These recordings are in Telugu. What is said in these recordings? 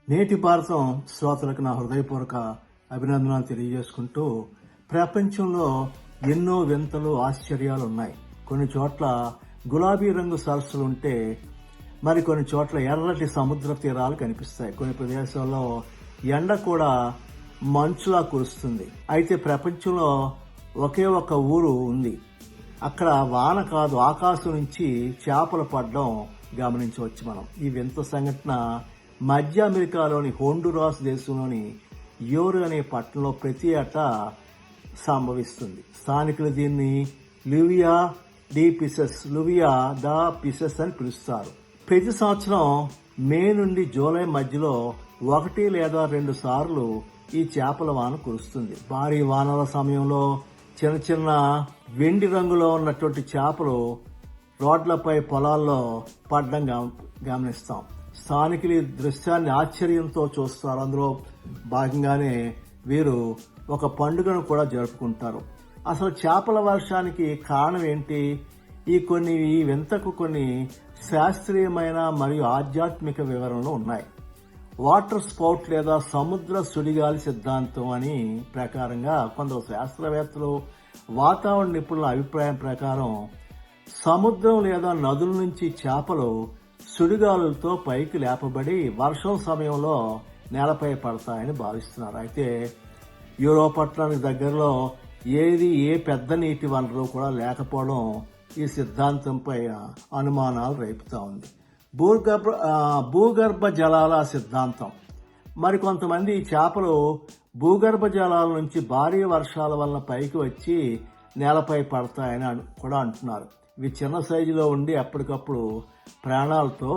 నేటి భారతం శ్రోతలకు నా హృదయపూర్వక అభినందనలు తెలియజేసుకుంటూ, ప్రపంచంలో ఎన్నో వింతలు ఆశ్చర్యాలు ఉన్నాయి. కొన్ని చోట్ల గులాబీ రంగు సరస్సులుంటే మరికొన్ని చోట్ల ఎర్రటి సముద్ర తీరాలు కనిపిస్తాయి. కొన్ని ప్రదేశాల్లో ఎండ కూడా మంచులా కురుస్తుంది. అయితే ప్రపంచంలో ఒకే ఒక ఊరు ఉంది. అక్కడ వాన కాదు, ఆకాశం నుంచి చేపలు పడడం గమనించవచ్చు మనం. ఈ వింత సంఘటన మధ్య అమెరికాలోని హోండురాస్ దేశంలోని యోరు అనే పట్టణంలో ప్రతి ఏటా సంభవిస్తుంది. స్థానికులు దీన్ని లూవియా దా పిసెస్ అని పిలుస్తారు. ప్రతి సంవత్సరం మే నుండి జూలై మధ్యలో 1 లేదా 2 సార్లు ఈ చేపల వాన కురుస్తుంది. భారీ వానల సమయంలో చిన్న చిన్న వెండి రంగులో ఉన్నటువంటి చేపలు రోడ్లపై, పొలాల్లో పడడం గమనిస్తాం. స్థానికులు ఈ దృశ్యాన్ని ఆశ్చర్యంతో చూస్తారు. అందులో భాగంగానే వీరు ఒక పండుగను కూడా జరుపుకుంటారు. అసలు చేపల వర్షానికి కారణం ఏంటి? ఈ వింతకు కొన్ని శాస్త్రీయమైన మరియు ఆధ్యాత్మిక వివరణలు ఉన్నాయి. వాటర్ స్పౌట్ లేదా సముద్ర సుడిగాలి సిద్ధాంతం అని ప్రకారంగా కొందరు శాస్త్రవేత్తలు, వాతావరణ నిపుణుల అభిప్రాయం ప్రకారం సముద్రం లేదా నదుల నుంచి చేపలు సుడిగాలులతో పైకి లేపబడి వర్షం సమయంలో నేలపై పడతాయని భావిస్తున్నారు. అయితే యూరోప్ పట్టణానికి దగ్గరలో ఏ పెద్ద నీటి వనరు కూడా లేకపోవడం ఈ సిద్ధాంతంపై అనుమానాలు రేపుతా ఉంది. భూగర్భ జలాల సిద్ధాంతం. మరికొంతమంది ఈ చేపలు భూగర్భ జలాల నుంచి భారీ వర్షాల వలన పైకి వచ్చి నేలపై పడతాయని కూడా అంటున్నారు. ఇవి చిన్న సైజులో ఉండి అప్పటికప్పుడు ప్రాణాలతో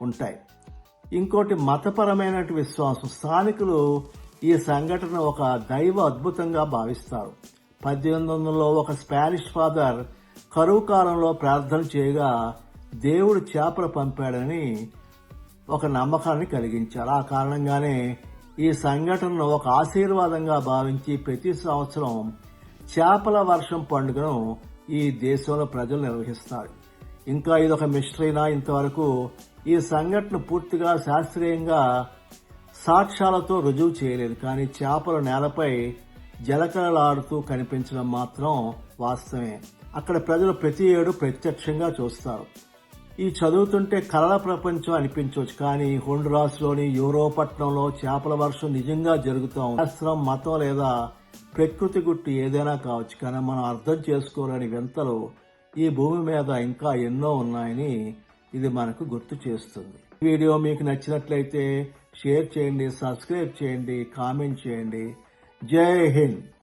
ఉంటాయి. ఇంకోటి మతపరమైన విశ్వాసం. స్థానికులు ఈ సంఘటన ఒక దైవ అద్భుతంగా భావిస్తారు. 1800లో ఒక స్పానిష్ ఫాదర్ కరువు కాలంలో ప్రార్థన చేయగా దేవుడు చేపలు పంపాడని ఒక నమ్మకాన్ని కలిగించారు. ఆ కారణంగానే ఈ సంఘటనను ఒక ఆశీర్వాదంగా భావించి ప్రతి సంవత్సరం చేపల వర్షం పండుగను ఈ దేశంలో ప్రజలు నిర్వహిస్తారు. ఇంకా ఇదొక మిస్టరీనా? ఇంతవరకు ఈ సంఘటన పూర్తిగా శాస్త్రీయంగా సాక్ష్యాలతో రుజువు చేయలేదు. కానీ చేపలు నేలపై జలకళలాడుతూ కనిపించడం మాత్రం వాస్తవమే. అక్కడ ప్రజలు ప్రతి ఏడు ప్రత్యక్షంగా చూస్తారు. ఈ చదువుతుంటే కలల ప్రపంచం అనిపించవచ్చు. కానీ హోండురాస్లోని యూరో పట్టణంలో చేపల వర్షం నిజంగా జరుగుతాం. శాస్త్రం, మతం లేదా ప్రకృతి గుట్టు ఏదైనా కావచ్చు, కానీ మనం అర్థం చేసుకోలేని వింతలు ఈ భూమి మీద ఇంకా ఎన్నో ఉన్నాయని ఇది మనకు గుర్తు చేస్తుంది. వీడియో మీకు నచ్చినట్లయితే షేర్ చేయండి, సబ్స్క్రైబ్ చేయండి, కామెంట్ చేయండి. జై హింద్.